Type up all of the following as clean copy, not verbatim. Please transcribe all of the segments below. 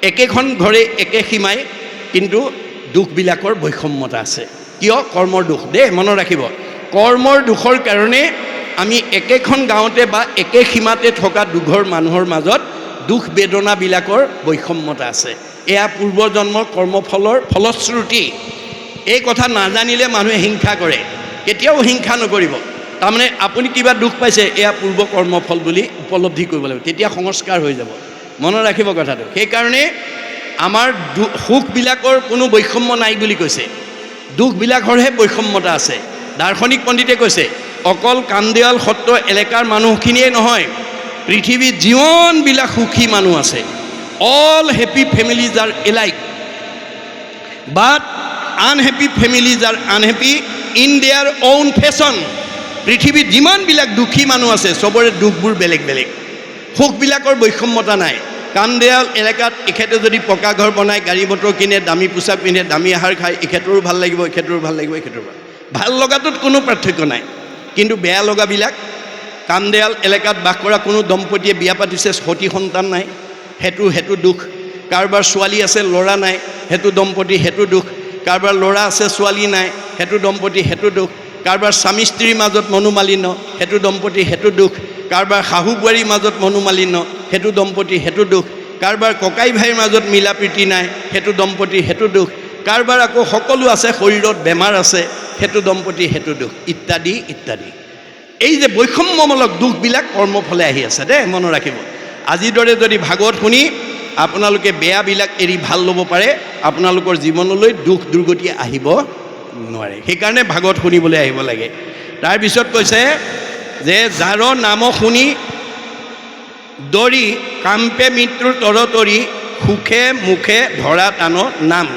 একেখন ঘৰে একে সীমাই, কিন্তু দুখবিলাকৰ বৈষম্যতা আছে। কিয়? কৰ্মৰ দুখ দেই, মনত ৰাখিব। কৰ্মৰ দুখৰ কাৰণে আমি একেখন গাঁৱতে বা একে সীমাতে থকা দুঘৰ মানুহৰ মাজত দুখ বেদনাবিলাকৰ বৈষম্যতা আছে। এয়া পূৰ্বজন্মৰ কৰ্মফলৰ ফলশ্ৰুতি। এই কথা নাজানিলে মানুহে হিংসা কৰে। কেতিয়াও হিংসা নকৰিব। তাৰমানে আপুনি কিবা দুখ পাইছে, এয়া পূৰ্ব কৰ্মফল বুলি উপলব্ধি কৰিব লাগিব, তেতিয়া সংস্কাৰ হৈ যাব। মনত ৰাখিব কথাটো। সেইকাৰণে আমাৰ সুখবিলাকৰ কোনো বৈষম্য নাই বুলি কৈছে, দুখবিলাকৰহে বৈষম্যতা আছে। দাৰ্শনিক পণ্ডিতে কৈছে অকল কামদেৱাল সত্ৰ এলেকাৰ মানুহখিনিয়ে নহয়, পৃথিৱীত যিমানবিলাক সুখী মানুহ আছে, all happy families R alike, but unhappy families R unhappy in there own fashion. পৃথিৱীত যিমানবিলাক দুখী মানুহ আছে, চবৰে দুখবোৰ বেলেগ বেলেগ, সুখবিলাকৰ বৈষম্যতা নাই। কামদেৱাল এলেকাত এখেতে যদি পকা ঘৰ বনায়, গাড়ী মটৰ কিনে, দামী পোছাক পিন্ধে, দামী আহাৰ খায়, এখেতৰো ভাল লাগিব, এখেতৰো ভাল লাগিব, এখেতৰো ভাল লগাটোত কোনো পাৰ্থক্য নাই। কিন্তু বেয়া লগাবিলাক, কামদেৱাল এলেকাত বাস কৰা কোনো দম্পতীয়ে বিয়া পাতিছে, সতী সন্তান নাই, সেইটো দুখ। কাৰোবাৰ ছোৱালী আছে, ল'ৰা নাই, সেইটো দম্পতী, সেইটো দুখ। কাৰোবাৰ ল'ৰা আছে, ছোৱালী নাই, সেইটো দম্পতী, সেইটো দুখ। কাৰোবাৰ স্বামী স্ত্ৰীৰ মাজত মনোমালিন্য, সেইটো দম্পতী, সেইটো দুখ। কাৰোবাৰ শাহু বোৱাৰীৰ মাজত মনোমালিন্য, সেইটো দম্পতী, সেইটো দুখ। কাৰোবাৰ ককাই ভাইৰ মাজত মিলা প্ৰীতি নাই, সেইটো দম্পতী, সেইটো দুখ। কাৰোবাৰ আকৌ সকলো আছে, শৰীৰত বেমাৰ আছে, সেইটো দম্পতী, সেইটো দুখ, ইত্যাদি ইত্যাদি। এই যে বৈষম্যমূলক দুখবিলাক কৰ্মফলে আহি আছে দেই, মনত ৰাখিব। আজিৰ দৰে যদি ভাগৱত শুনি আপোনালোকে বেয়াবিলাক এৰি ভাল ল'ব পাৰে, আপোনালোকৰ জীৱনলৈ দুখ দুৰ্গতি আহিব নোৱাৰে। সেইকাৰণে ভাগৱত শুনিবলৈ আহিব লাগে। তাৰপিছত কৈছে যে যাৰ নাম শুনি দৰি কাম্পে মৃত্যুৰ তৰতৰি, সুখে মুখে ধৰা টান নাম,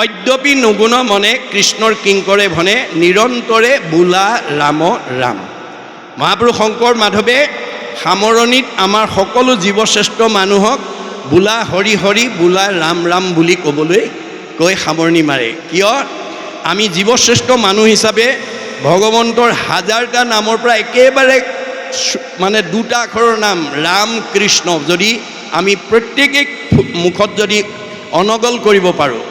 অদ্যপি নগুণ মনে কৃষ্ণৰ কিংকৰে ভনে, নিৰন্তৰে বোলা ৰাম ৰাম। মহাপুৰুষ শংকৰ মাধৱে সামৰণিত আমাৰ সকলো জীৱশ্ৰেষ্ঠ মানুহক বোলা হৰি হৰি, বোলা ৰাম ৰাম বুলি ক'বলৈ কৈ সামৰণি মাৰে। কিয়? আমি জীৱশ্ৰেষ্ঠ মানুহ হিচাপে ভগৱন্তৰ হাজাৰটা নামৰ পৰা একেবাৰে মানে দুটা আখৰৰ নাম ৰাম কৃষ্ণ যদি আমি প্ৰত্যেকে মুখত যদি অনগল কৰিব পাৰোঁ,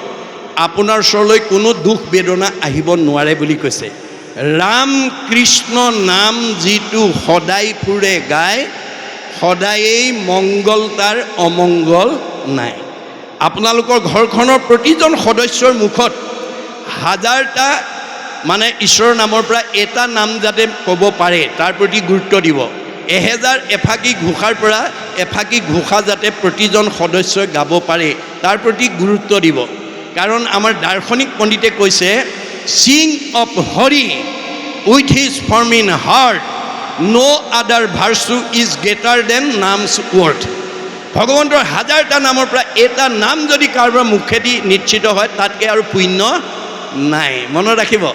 আপোনাৰ ওচৰলৈ কোনো দুখ বেদনা আহিব নোৱাৰে বুলি কৈছে। ৰাম কৃষ্ণ নাম যিটো সদায় ফুৰে গায়, সদায়েই মংগল তাৰ অমংগল নাই। আপোনালোকৰ ঘৰখনৰ প্ৰতিজন সদস্যৰ মুখত হাজাৰটা মানে ঈশ্বৰৰ নামৰ পৰা এটা নাম যাতে ক'ব পাৰে, তাৰ প্ৰতি গুৰুত্ব দিব। 1000 এফাকি ঘোষাৰ পৰা এফাকি ঘোষা যাতে প্ৰতিজন সদস্যই গাব পাৰে, তাৰ প্ৰতি গুৰুত্ব দিব। কাৰণ আমাৰ দাৰ্শনিক পণ্ডিতে কৈছে চিং of Hari with his form in heart, no other virtue is greater than names worth. ভগৱন্তৰ হাজাৰটা নামৰ পৰা এটা নাম যদি কাৰোবাৰ মুখেদি নিশ্চিত হয়, তাতকৈ আৰু পুণ্য নাই। মনত ৰাখিব।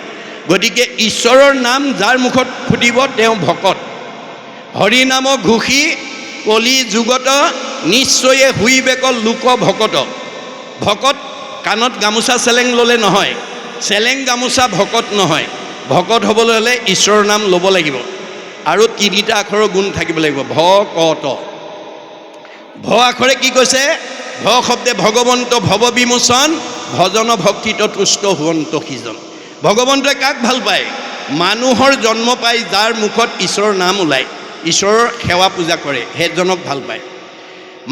গতিকে ঈশ্বৰৰ নাম যাৰ মুখত ফুটিব তেওঁ ভকত। হৰি নাম ঘোষি কলি যুগত, নিশ্চয়ে হুইবেক লোক ভকত। ভকত কাণত গামোচা চেলেং ল'লে নহয়, চেলেং গামোচা ভকত নহয়। ভকত হ'বলৈ হ'লে ঈশ্বৰৰ নাম ল'ব লাগিব আৰু 3টা আখৰৰ গুণ থাকিব লাগিব, ভকত। ভ আখৰে কি কৈছে? ভ শব্দে ভগৱন্ত ভৱ বিমোচন, ভজন ভক্তিত তুষ্ট হুৱন্ত সিজন। ভগৱন্তই কাক ভাল পায়? মানুহৰ জন্ম পাই যাৰ মুখত ঈশ্বৰৰ নাম ওলায়, ঈশ্বৰৰ সেৱা পূজা কৰে, সেইজনক ভাল পায়।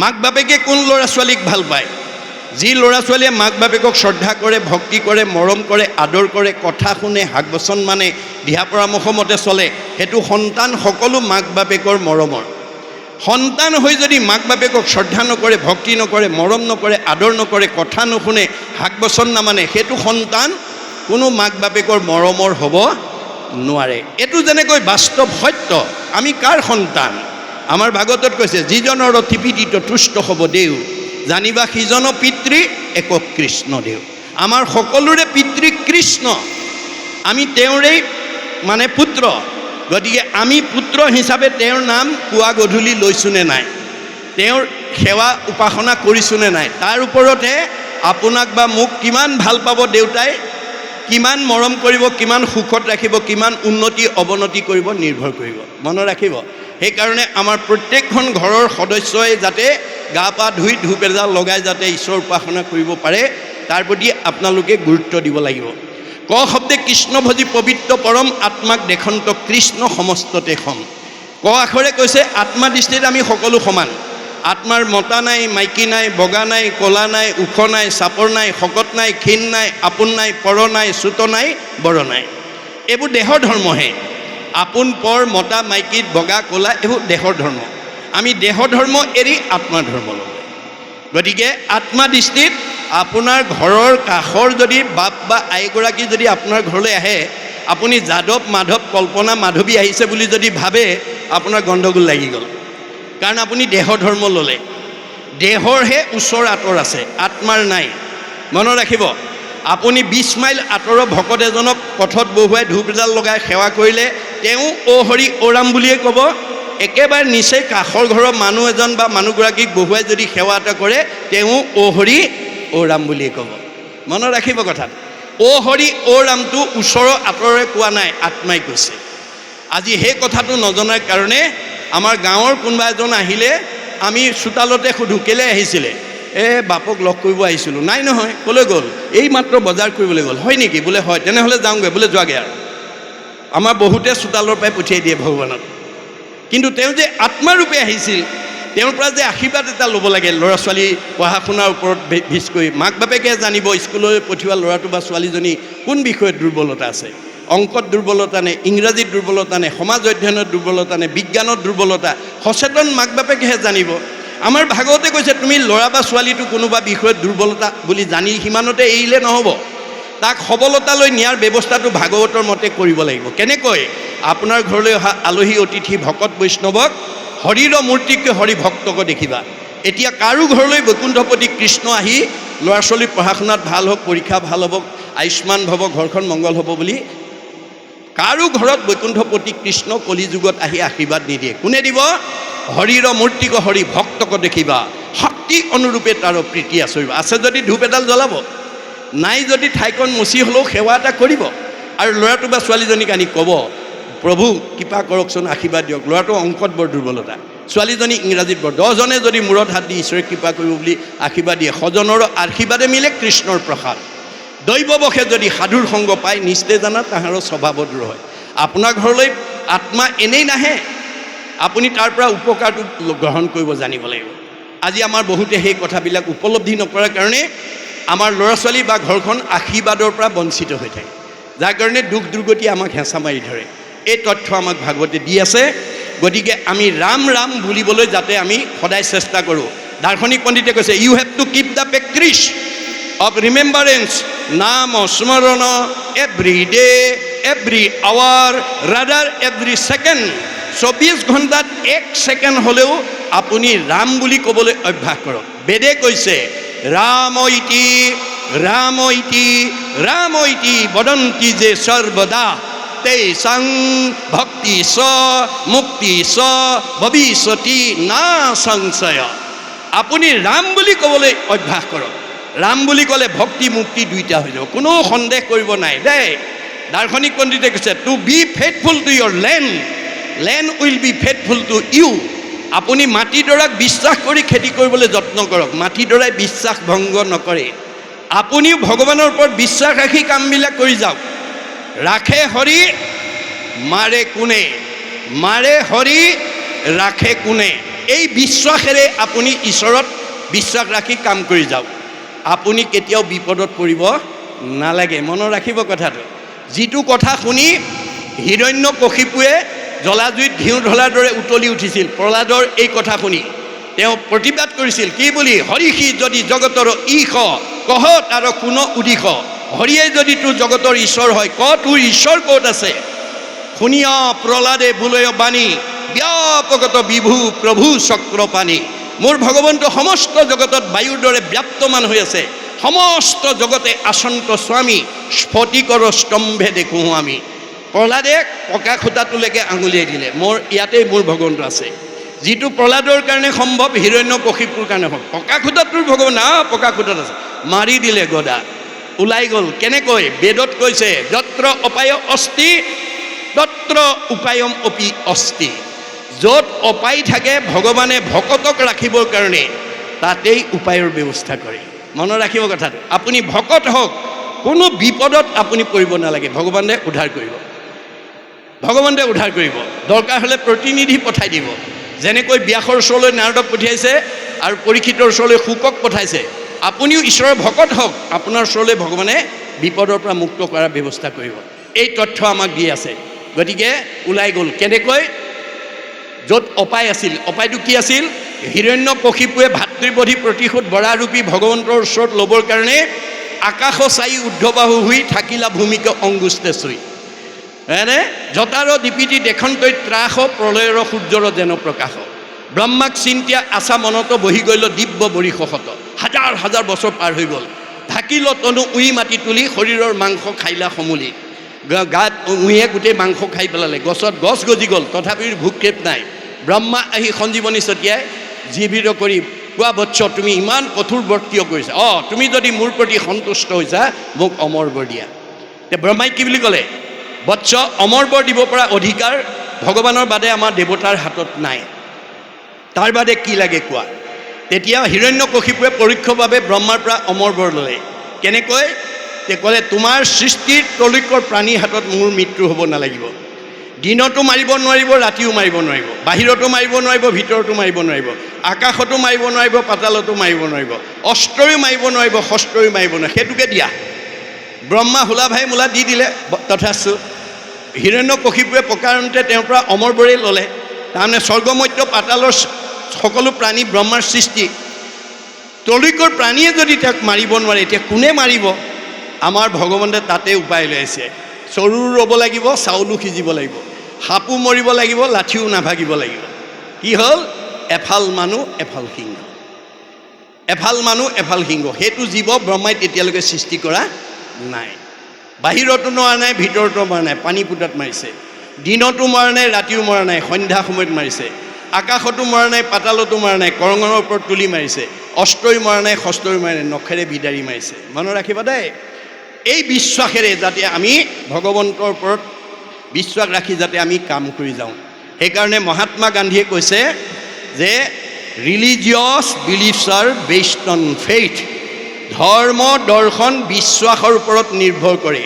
মাক বাপেকে কোন ল'ৰা ছোৱালীক ভাল পায়? যি ল'ৰা ছোৱালীয়ে মাক বাপেকক শ্ৰদ্ধা কৰে, ভক্তি কৰে, মৰম কৰে, আদৰ কৰে, কথা শুনে, শাক বচন মানে, দিহা পৰামৰ্শ মতে চলে, সেইটো সন্তান সকলো মাক বাপেকৰ মৰমৰ। সন্তান হৈ যদি মাক বাপেকক শ্ৰদ্ধা নকৰে, ভক্তি নকৰে, মৰম নকৰে, আদৰ নকৰে, কথা নুশুনে, শাক বচন নামানে, সেইটো সন্তান কোনো মাক বাপেকৰ মৰমৰ হ'ব নোৱাৰে। এইটো যেনেকৈ বাস্তৱ সত্য। আমি কাৰ সন্তান? আমাৰ ভাগৱতত কৈছে যিজনৰ অতিপীড়িত তুষ্ট হ'ব দেউ, জানিবা সিজন পিতৃ এক কৃষ্ণ দেউ। আমাৰ সকলোৰে পিতৃ কৃষ্ণ, আমি তেওঁৰেই মানে পুত্ৰ। গতিকে আমি পুত্ৰ হিচাপে তেওঁৰ নাম পুৱা গধূলি লৈছোনে নাই, তেওঁৰ সেৱা উপাসনা কৰিছোনে নাই, তাৰ ওপৰতে আপোনাক বা মোক কিমান ভাল পাব দেউতাই, কিমান মৰম কৰিব, কিমান সুখত ৰাখিব, কিমান উন্নতি অৱনতি কৰিব নিৰ্ভৰ কৰিব। মনত ৰাখিব। সেইকাৰণে আমাৰ প্ৰত্যেকখন ঘৰৰ সদস্যই যাতে গা পা ধুই ধূপ এডাল লগাই যাতে ঈশ্বৰ উপাসনা কৰিব পাৰে তাৰ প্ৰতি আপোনালোকে গুৰুত্ব দিব লাগিব। ক শব্দে কৃষ্ণভোজী পবিত্ৰ পৰম আত্মাক দেশন্ত কৃষ্ণ সমস্ততে সম। ক আখৰে কৈছে আত্মা দৃষ্টিত আমি সকলো সমান। আত্মাৰ মতা নাই, মাইকী নাই, বগা নাই, ক'লা নাই, ওখ নাই, চাপৰ নাই, শকত নাই, ক্ষীণ নাই, আপোন নাই, পৰ নাই, চুত নাই, বৰ নাই। এইবোৰ দেহৰ ধৰ্মহে। আপোন পৰ মতা মাইকী বগা ক'লা এইবোৰ দেহৰ ধৰ্ম। আমি দেহৰ ধৰ্ম এৰি আত্মাৰ ধৰ্ম ল'ব। গতিকে আত্মা দৃষ্টিত আপোনাৰ ঘৰৰ কাষৰ যদি বাপ বা আইগৰাকী যদি আপোনাৰ ঘৰলৈ আহে, আপুনি যাদৱ মাধৱ কল্পনা মাধৱী আহিছে বুলি যদি ভাবে আপোনাৰ গণ্ডগোল লাগি গ'ল। কাৰণ আপুনি দেহৰ ধৰ্ম ল'লে। দেহৰহে ওচৰ আঁতৰ আছে, আত্মাৰ নাই। মনত ৰাখিব, আপুনি 20 মাইল আঁতৰৰ ভকত এজনক পথত বহুৱাই ধূপ এডাল লগাই সেৱা কৰিলে তেওঁ অ' হৰি অ' ৰাম বুলিয়ে ক'ব। একেবাৰে নিচেই কাষৰ ঘৰৰ মানুহ এজন বা মানুহগৰাকীক বহুৱাই যদি সেৱা এটা কৰে তেওঁ অ' হৰি অ' ৰাম বুলিয়ে ক'ব। মনত ৰাখিব কথাত, অ' হৰি অ' ৰামটো ওচৰৰ আঁতৰৰে কোৱা নাই, আত্মাই কৈছে। আজি সেই কথাটো নজনাৰ কাৰণে আমাৰ গাঁৱৰ কোনোবা এজন আহিলে আমি চোতালতে সুধোঁ কেলৈ আহিছিলে? বাপক লগ কৰিব আহিছিলোঁ। নাই নহয়, ক'লৈ গ'ল? এই মাত্ৰ বজাৰ কৰিবলৈ গ'ল। হয় নেকি? বোলে হয়, তেনেহ'লে যাওঁগৈ। বোলে যোৱাগৈ আৰু। আমাৰ বহুতে চোতালৰ পৰাই পঠিয়াই দিয়ে ভগৱানক। কিন্তু তেওঁ যে আত্মাৰূপে আহিছিল, তেওঁৰ পৰা যে আশীৰ্বাদ এটা ল'ব লাগে। ল'ৰা ছোৱালী পঢ়া শুনাৰ ওপৰত ভিচ কৰি মাক বাপেকে জানিব স্কুললৈ পঠিওৱা ল'ৰাটো বা ছোৱালীজনী কোন বিষয়ত দুৰ্বলতা আছে। অংকত দুৰ্বলতা নে, ইংৰাজীত দুৰ্বলতা নে, সমাজ অধ্যয়নত দুৰ্বলতা নে, বিজ্ঞানত দুৰ্বলতা, সচেতন মাক বাপেকেহে জানিব। আমাৰ ভাগৱতে কৈছে তুমি ল'ৰা বা ছোৱালীটো কোনোবা বিষয়ত দুৰ্বলতা বুলি জানি সিমানতে এৰিলে নহ'ব। তাক সবলতালৈ নিয়াৰ ব্যৱস্থাটো ভাগৱতৰ মতে কৰিব লাগিব। কেনেকৈ? আপোনাৰ ঘৰলৈ অহা আলহী অতিথি ভকত বৈষ্ণৱক হৰিৰ মূৰ্তিকে হৰি ভক্তক দেখিবা। এতিয়া কাৰো ঘৰলৈ বৈকুণ্ঠপতি কৃষ্ণ আহি ল'ৰা ছোৱালীৰ পঢ়া শুনাত ভাল হওক, পৰীক্ষা ভাল হ'ব, আয়ুষ্মান ভৱ, ঘৰখন মংগল হ'ব বুলি কাৰো ঘৰত বৈকুণ্ঠপতি কৃষ্ণ কলিযুগত আহি আশীৰ্বাদ নিদিয়ে। কোনে দিব? হৰিৰ মূৰ্তিক হৰি ভক্তক দেখিবা, শক্তি অনুৰূপে তাৰ প্ৰীতি আচৰিব। আছে যদি ধূপ এডাল জ্বলাব, নাই যদি ঠাইকণ মচি হ'লেও সেৱা এটা কৰিব। আৰু ল'ৰাটো বা ছোৱালীজনীক আনি ক'ব প্ৰভু কৃপা কৰকচোন, আশীৰ্বাদ দিয়ক। ল'ৰাটো অংকত বৰ দুৰ্বলতা, ছোৱালীজনী ইংৰাজীত বৰ। 10জনে যদি মূৰত হাত দি ঈশ্বৰে কৃপা কৰিব বুলি আশীৰ্বাদ দিয়ে, সজনৰ আশীৰ্বাদে মিলে কৃষ্ণৰ প্ৰসাদ। দৈৱবশে যদি সাধুৰ সংগ পায় নিশ্চয় জানা তাহাৰৰ স্বভাৱ দূৰ হয়। আপোনাৰ ঘৰলৈ আত্মা এনেই নাহে, আপুনি তাৰ পৰা উপকাৰটো গ্ৰহণ কৰিব জানিব লাগিব। আজি আমাৰ বহুতে সেই কথাবিলাক উপলব্ধি নকৰাৰ কাৰণে আমাৰ ল'ৰা ছোৱালী বা ঘৰখন আশীৰ্বাদৰ পৰা বঞ্চিত হৈ থাকে, যাৰ কাৰণে দুখ দুৰ্গতি আমাক হেঁচা মাৰি ধৰে। এই তথ্য আমাক ভাগৱতে দি আছে। গতিকে আমি ৰাম ৰাম বুলিবলৈ যাতে আমি সদায় চেষ্টা কৰোঁ। দাৰ্শনিক পণ্ডিতে কৈছে you have to keep the practice of remembrance, naam smaran every day, every hour, rather every second. 24 ঘণ্টাত 1 ছেকেণ্ড হ'লেও আপুনি ৰাম বুলি ক'বলৈ অভ্যাস কৰক। বেদে কৈছে ৰাম ইতি ৰাম ইতি ৰাম ইতি বদন্তি যে সৰ্বদা তেষাং ভক্তি স মুক্তি স ভৱিষ্যতি না সংশয়। আপুনি ৰাম বুলি ক'বলৈ অভ্যাস কৰক। ৰাম বুলি ক'লে ভক্তি মুক্তি দুইটা হৈ যাব, কোনো সন্দেহ কৰিব নাই দেই। দাৰ্শনিক পণ্ডিতে কৈছে to be faithful to your land, land will be faithful to you. আপুনি মাটিডৰাক বিশ্বাস কৰি খেতি কৰিবলৈ যত্ন কৰক, মাটিডৰাই বিশ্বাস ভংগ নকৰে। আপুনিও ভগৱানৰ ওপৰত বিশ্বাস ৰাখি কামবিলাক কৰি যাওক। ৰাখে হৰি মাৰে কোনে, মাৰে হৰি ৰাখে কোনে। এই বিশ্বাসেৰে আপুনি ঈশ্বৰত বিশ্বাস ৰাখি কাম কৰি যাওক। আপুনি কেতিয়াও বিপদত পৰিব নালাগে। মনত ৰাখিব কথাটো। যিটো কথা শুনি হিৰণ্যকশিপুৱে জলাজুইত ঘিউ ঢলাৰ দৰে উতলি উঠিছিল, প্ৰহ্লাদৰ এই কথা শুনি তেওঁ প্ৰতিবাদ কৰিছিল কি বুলি? হৰিষি যদি জগতৰ ঈশ কহ তাৰ কোনো উদিশ। হৰিয়ে যদি তোৰ জগতৰ ঈশ্বৰ হয়, ক তোৰ ঈশ্বৰ ক'ত আছে? শুনিয়া প্ৰহ্লাদে বোলয় বাণী, ব্যাপকত বিভু প্ৰভু চক্ৰপাণী। মোৰ ভগৱন্ত সমস্ত জগতত বায়ুৰ দৰে ব্যাপ্তমান হৈ আছে, সমস্ত জগতে আচন্ত স্বামী, স্ফটিকৰ স্তম্ভে দেখোঁ আমি। প্ৰহ্লাদে পকা খুঁটাটোলৈকে আঙুলিয়াই দিলে, ইয়াতেই মোৰ ভগৱন্ত আছে। যিটো প্ৰহ্লাদৰ কাৰণে সম্ভৱ হিৰণ্যকশিপুৰ কাৰণে সম্ভৱ। পকা খুঁটাটোৰ ভগৱান পকা খুঁটাত আছে, মাৰি দিলে গদা, ওলাই গ'ল। কেনেকৈ? বেদত কৈছে যত্ৰ অপায় অস্তি তত্ৰ উপায়ম অপি অস্তি। য'ত অপায় থাকে ভগৱানে ভকতক ৰাখিবৰ কাৰণে তাতেই উপায়ৰ ব্যৱস্থা কৰে। মনত ৰাখিব কথাটো। আপুনি ভকত হওক, কোনো বিপদত আপুনি পৰিব নালাগে, ভগৱানে উদ্ধাৰ কৰিব। ভগৱন্তে উদ্ধাৰ কৰিব। দৰকাৰ হ'লে প্ৰতিনিধি পঠাই দিব। যেনেকৈ ব্যাসৰ ওচৰলৈ নাৰদক পঠিয়াইছে আৰু পৰীক্ষিতৰ ওচৰলৈ শুকক পঠাইছে, আপুনিও ঈশ্বৰৰ ভকত হওক, আপোনাৰ ওচৰলৈ ভগৱানে বিপদৰ পৰা মুক্ত কৰাৰ ব্যৱস্থা কৰিব। এই তথ্য আমাক দি আছে। গতিকে ওলাই গ'ল কেনেকৈ? য'ত অপায় আছিল, অপায়টো কি আছিল? হিৰণ্যকশিপুৱে ভাতৃবধি প্ৰতিশোধ বৰাৰূপী ভগৱন্তৰ ওচৰত ল'বৰ কাৰণে আকাশ চাই ঊৰ্ধ্ববাহু হৈ থাকিলা ভূমিকে অংগুষ্ঠে চুই। এনে জতাৰ দীপিতি দেশন্তই ত্ৰাস প্ৰলয়ৰ সূৰ্যৰ যেন প্ৰকাশ। ব্ৰহ্মাক চিন্তিয়া আশা মনত বহি গ'ল দিব্য বৰিশত। হাজাৰ হাজাৰ বছৰ পাৰ হৈ গ'ল। ঢাকিল তনু উই মাটি তুলি শৰীৰৰ মাংস খাইলা সমূলি। গাত উঁয়ে গোটেই মাংস খাই পেলালে, গছত গছ গজি গ'ল, তথাপিও ভূক্ষেপ নাই। ব্ৰহ্মা আহি সঞ্জীৱনী ছটিয়াই জীৱিত কৰি কোৱা, বৎস তুমি ইমান কঠোৰ ব্ৰত কিয় কৰিছা? তুমি যদি মোৰ প্ৰতি সন্তুষ্ট হৈছা, মোক অমৰ বৰ দিয়া। এতিয়া ব্ৰহ্মাই কি বুলি ক'লে? বৎস, অমৰ বৰ দিব পৰা অধিকাৰ ভগৱানৰ বাদে আমাৰ দেৱতাৰ হাতত নাই, তাৰ বাদে কি লাগে কোৱা? তেতিয়া হিৰণ্যকশিপুৱে পৰোক্ষভাৱে ব্ৰহ্মাৰ পৰা অমৰ বৰ ল'লে। কেনেকৈ? তে ক'লে, তোমাৰ সৃষ্টিৰ তলৈকৰ প্ৰাণীৰ হাতত মোৰ মৃত্যু হ'ব নালাগিব। দিনতো মাৰিব নোৱাৰিব, ৰাতিও মাৰিব নোৱাৰিব, বাহিৰতো মাৰিব নোৱাৰিব, ভিতৰতো মাৰিব নোৱাৰিব, আকাশতো মাৰিব নোৱাৰিব, পাতালতো মাৰিব নোৱাৰিব, অস্ত্ৰও মাৰিব নোৱাৰিব, শস্ত্ৰও মাৰিব নোৱাৰিব, সেইটোকে দিয়া। ব্ৰহ্মা হোলা ভাই মোলা দি দিলে। তথাস্তু হিৰণ্যকশিপুৱে প্ৰকাৰণতে তেওঁৰ পৰা অমৰ বৰেই ল'লে। তাৰমানে স্বৰ্গমধ্য পাতালৰ সকলো প্ৰাণী ব্ৰহ্মাৰ সৃষ্টি, তলৈকৰ প্ৰাণীয়ে যদি তেওঁক মাৰিব নোৱাৰে, এতিয়া কোনে মাৰিব? আমাৰ ভগৱন্তে তাতে উপায় লৈছে। চৰু ৰ'ব লাগিব, চাউলো সিজিব লাগিব, সাপো মৰিব লাগিব, লাঠিও নাভাগিব লাগিব। কি হ'ল? এফাল মানুহ এফাল সিংহ, এফাল মানুহ এফাল সিংহ। সেইটো জীৱ ব্ৰহ্মাই তেতিয়ালৈকে সৃষ্টি কৰা নাই। বাহিৰতো মৰা নাই, ভিতৰতো মৰা নাই, পানী পুটাত মাৰিছে। দিনতো মৰা নাই, ৰাতিও মৰা নাই, সন্ধ্যা সময়ত মাৰিছে। আকাশতো মৰা নাই, পাতালতো মৰা নাই, কৰঙনৰ ওপৰত তুলি মাৰিছে। অস্ত্ৰই মৰা নাই, শস্ত্ৰই মৰা নাই, নখেৰে বিদাৰি মাৰিছে। মনত ৰাখিবা দেই। এই বিশ্বাসেৰে যাতে আমি ভগৱন্তৰ ওপৰত বিশ্বাস ৰাখি যাতে আমি কাম কৰি যাওঁ। সেইকাৰণে মহাত্মা গান্ধীয়ে কৈছে যে religious beliefs are based on faith. ধৰ্ম দৰ্শন বিশ্বাসৰ ওপৰত নিৰ্ভৰ কৰে।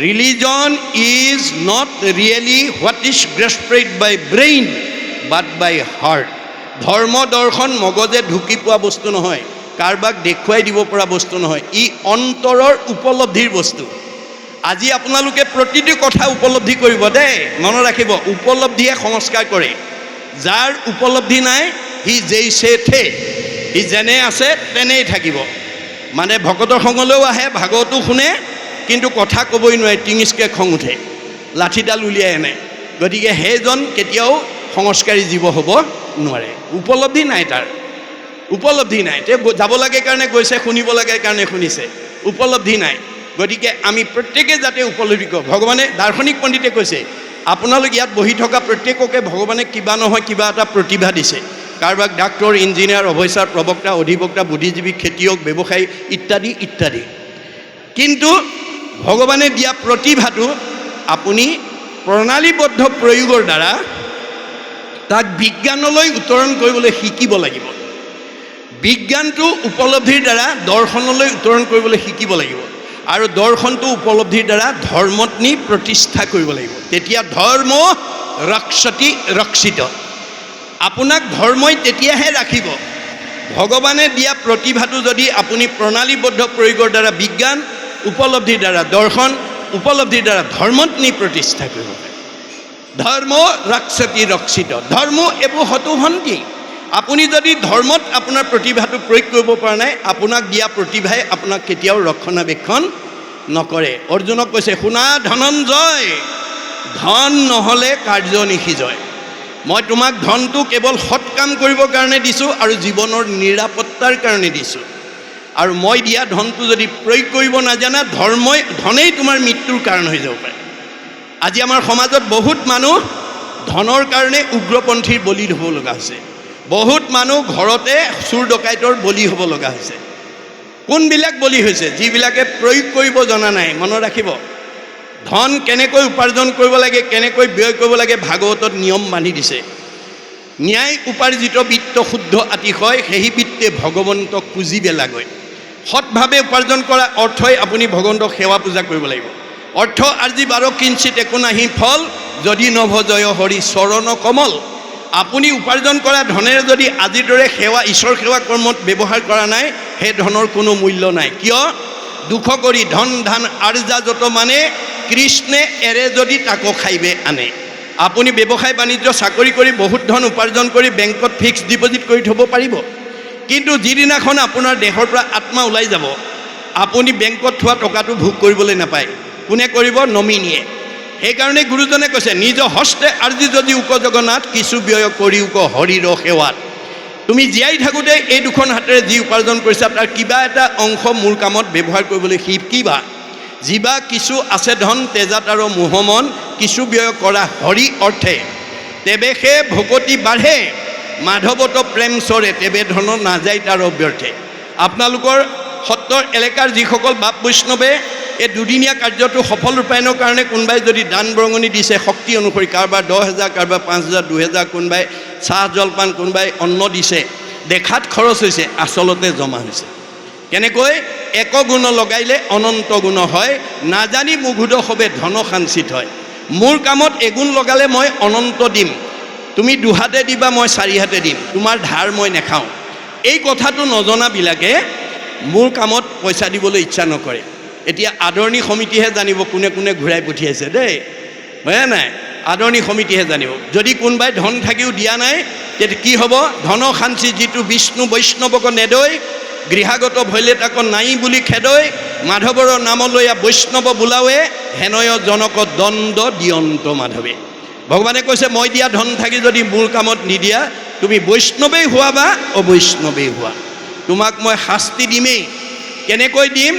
Religion is not really what is grasped by brain but by heart. ধৰ্ম দৰ্শন মগজে ঢুকি পোৱা বস্তু নহয়, কাৰোবাক দেখুৱাই দিব পৰা বস্তু নহয়, ই অন্তৰৰ উপলব্ধিৰ বস্তু। আজি আপোনালোকে প্ৰতিটো কথা উপলব্ধি কৰিব দেই, মনত ৰাখিব। উপলব্ধিয়ে সংস্কাৰ কৰে। যাৰ উপলব্ধি নাই সি যেইছে থে, সি যেনে আছে তেনেই থাকিব। মানে ভকতৰ সংগলৈও আহে, ভাগৱতো শুনে, কিন্তু কথা ক'বই নোৱাৰে, টিঙিচকৈ খং উঠে, লাঠিডাল উলিয়াই আনে। গতিকে সেইজন কেতিয়াও সংস্কাৰী জীৱ হ'ব নোৱাৰে। উপলব্ধি নাই, তাৰ উপলব্ধি নাই। তেওঁ যাব লাগে কাৰণে গৈছে, শুনিব লাগে কাৰণে শুনিছে, উপলব্ধি নাই। গতিকে আমি প্ৰত্যেকে যাতে উপলব্ধি কৰোঁ। ভগৱানে, দাৰ্শনিক পণ্ডিতে কৈছে, আপোনালোক ইয়াত বহি থকা প্ৰত্যেককে ভগৱানে কিবা নহয় কিবা এটা প্ৰতিভা দিছে। কাৰোবাক ডাক্তৰ, ইঞ্জিনিয়াৰ, অফিচাৰ, প্ৰবক্তা, অধিবক্তা, বুদ্ধিজীৱী, খেতিয়ক, ব্যৱসায়ী ইত্যাদি ইত্যাদি। কিন্তু ভগৱানে দিয়া প্ৰতিভাটো আপুনি প্ৰণালীবদ্ধ প্ৰয়োগৰ দ্বাৰা তাক বিজ্ঞানলৈ উত্তৰণ কৰিবলৈ শিকিব লাগিব। বিজ্ঞানটো উপলব্ধিৰ দ্বাৰা দৰ্শনলৈ উত্তৰণ কৰিবলৈ শিকিব লাগিব, আৰু দৰ্শনটো উপলব্ধিৰ দ্বাৰা ধৰ্মত নি প্ৰতিষ্ঠা কৰিব লাগিব। তেতিয়া ধৰ্ম ৰক্ষতি ৰক্ষিত। আপোনাক ধৰ্মই তেতিয়াহে ৰাখিব, ভগৱানে দিয়া প্ৰতিভাটো যদি আপুনি প্ৰণালীবদ্ধ প্ৰয়োগৰ দ্বাৰা বিজ্ঞান, উপলব্ধিৰ দ্বাৰা দৰ্শন, উপলব্ধিৰ দ্বাৰা ধৰ্মত নি প্ৰতিষ্ঠা কৰিব পাৰে। ধৰ্ম ৰক্ষতি ৰক্ষিত। ধৰ্ম এইবোৰ হতু হন্তি। আপুনি যদি ধৰ্মত আপোনাৰ প্ৰতিভাটো প্ৰয়োগ কৰিব পৰা নাই, আপোনাক দিয়া প্ৰতিভাই আপোনাক কেতিয়াও ৰক্ষণাবেক্ষণ নকৰে। অৰ্জুনক কৈছে, শুনা ধনঞ্জয়, ধন নহ'লে কাৰ্য নিসিজয়। মই তোমাক ধনটো কেৱল সৎ কাম কৰিবৰ কাৰণে দিছোঁ আৰু জীৱনৰ নিৰাপত্তাৰ কাৰণে দিছোঁ। আৰু মই দিয়া ধনটো যদি প্ৰয়োগ কৰিব নাজানা, ধনেই তোমাৰ মৃত্যুৰ কাৰণ হৈ যাব পাৰে। আজি আমাৰ সমাজত বহুত মানুহ ধনৰ কাৰণে উগ্ৰপন্থীৰ বলি হ'ব লগা হৈছে। বহুত মানুহ ঘৰতে চোৰ ডকাইতৰ বলি হ'ব লগা হৈছে। কোনবিলাক বলি হৈছে? যিবিলাকে প্ৰয়োগ কৰিব জনা নাই। মনত ৰাখিব, ধন কেনেকৈ উপাৰ্জন কৰিব লাগে, কেনেকৈ ব্যয় কৰিব লাগে, ভাগৱতত নিয়ম বান্ধি দিছে। ন্যায় উপাৰ্জিত বিত্ত শুদ্ধ আতিশয় সেই বিত্তে ভগৱন্তক পুজিবে লাগে সৎভাৱে উপাৰ্জন কৰা অৰ্থই আপুনি ভগৱন্তক সেৱা পূজা কৰিব লাগিব অৰ্থ আজি বাৰ কিঞ্চিত একো নাহি ফল যদি নভজয় হৰি চৰণ কমল আপুনি উপাৰ্জন কৰা ধনেৰে যদি আজিৰ দৰে সেৱা ঈশ্বৰ সেৱা কৰ্মত ব্যৱহাৰ কৰা নাই সেই ধনৰ কোনো মূল্য নাই কিয় দুখ কৰি ধন ধান আৰ্জা যত মানে কৃষ্ণে এৰে যদি তাকো খাইবে আনে আপুনি ব্যৱসায় বাণিজ্য চাকৰি কৰি বহুত ধন উপাৰ্জন কৰি বেংকত ফিক্স ডিপজিট কৰি থ'ব পাৰিব কিন্তু যিদিনাখন আপোনাৰ দেহৰ পৰা আত্মা ওলাই যাব আপুনি বেংকত থোৱা টকাটো ভোগ কৰিবলৈ নাপায় কোনে কৰিব নমিনীয়ে সেইকাৰণে গুৰুজনে কৈছে নিজ হস্তে আৰ্জি যদি উক জগন্নাথ কিছু ব্যয় কৰি উক হৰিৰ সেৱাত তুমি জীয়াই থাকোঁতে এই দুখন হাতেৰে যি উপাৰ্জন কৰিছা তাৰ কিবা এটা অংশ মোৰ কামত ব্যৱহাৰ কৰিবলৈ শিকিবা যিবা কিছু আছে ধন তেজাত আৰু মোহমন কিছু ব্যয় কৰা হৰি অৰ্থে তেবে সে ভকতি বাঢ়ে মাধৱত প্ৰেম চৰে তেবে ধন নাযায় তাৰ অব্যৰ্থে আপোনালোকৰ সত্ৰৰ এলেকাৰ যিসকল বাপ বৈষ্ণৱে এই দুদিনীয়া কাৰ্যটো সফল ৰূপায়ণৰ কাৰণে কোনোবাই যদি দান বৰঙণি দিছে শক্তি অনুসৰি কাৰোবাৰ 10,000 কাৰোবাৰ 5,000 2,000 কোনোবাই চাহ জলপান কোনোবাই অন্ন দিছে দেখাত খৰচ হৈছে আচলতে জমা হৈছে কেনেকৈ এক গুণ লগাইলে অনন্ত গুণ হয় নাজানি মুঘুদ হবে ধন সাঞ্চিত হয় মোৰ কামত এগুণ লগালে মই অনন্ত দিম তুমি দুহাতে দিবা মই চাৰিহাতে দিম তোমাৰ ধাৰ মই নেখাওঁ এই কথাটো নজনাবিলাকে মোৰ কামত পইচা দিবলৈ ইচ্ছা নকৰে এতিয়া আদৰণি সমিতিহে জানিব কোনে কোনে ঘূৰাই পঠিয়াইছে দেই হয় নাই আদৰণি সমিতিহে জানিব যদি কোনোবাই ধন থাকিও দিয়া নাই তেতিয়া কি হ'ব ধন সাঞ্চি যিটো বিষ্ণু বৈষ্ণৱক নেদৈ গৃহাগত ভৈলে তাক নাই বুলি খেদৈ মাধৱৰ নাম লৈয়া বৈষ্ণৱ বোলাৱে হেনয় জনক দণ্ড দিয়ন্ত মাধৱে ভগৱানে কৈছে মই দিয়া ধন থাকি যদি মোৰ কামত নিদিয়া তুমি বৈষ্ণৱেই হোৱা বা অবৈষ্ণৱেই হোৱা তোমাক মই শাস্তি দিমেই কেনেকৈ দিম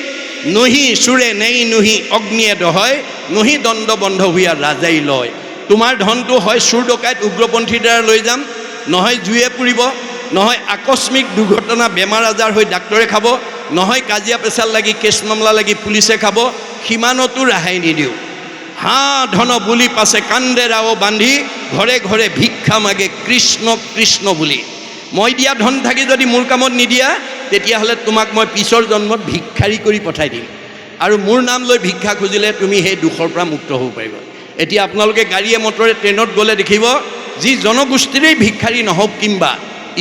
নহি চুৰে নেই নহি অগ্নিয়ে দহয় নহি দণ্ড বন্ধ হোৱা ৰাজাই লয় তোমাৰ ধনটো হয় চুৰ ডকাইত উগ্ৰপন্থীৰ দ্বাৰা লৈ যাম নহয় জুয়ে পুৰিব নহয় আকস্মিক দুৰ্ঘটনা বেমাৰ আজাৰ হৈ ডাক্তৰে খাব নহয় কাজিয়া পেচাল লাগি কেছ মামলা লাগি পুলিচে খাব সীমানতো ৰেহাই নিদিওঁ হাঁ ধন বুলি পাছে কান্দে ৰাও বান্ধি ঘৰে ঘৰে ভিক্ষা মাগে কৃষ্ণ কৃষ্ণ বুলি মই দিয়া ধন থাকি যদি মোৰ কামত নিদিয়া তেতিয়াহ'লে তোমাক মই পিছৰ জন্মত ভিক্ষাৰী কৰি পঠাই দিম আৰু মোৰ নাম লৈ ভিক্ষা খুজিলে তুমি সেই দুখৰ পৰা মুক্ত হ'ব পাৰিবা এতিয়া আপোনালোকে গাড়ীয়ে মটৰে ট্ৰেইনত গ'লে দেখিব যি জনগোষ্ঠীৰেই ভিক্ষাৰী নহওক কিম্বা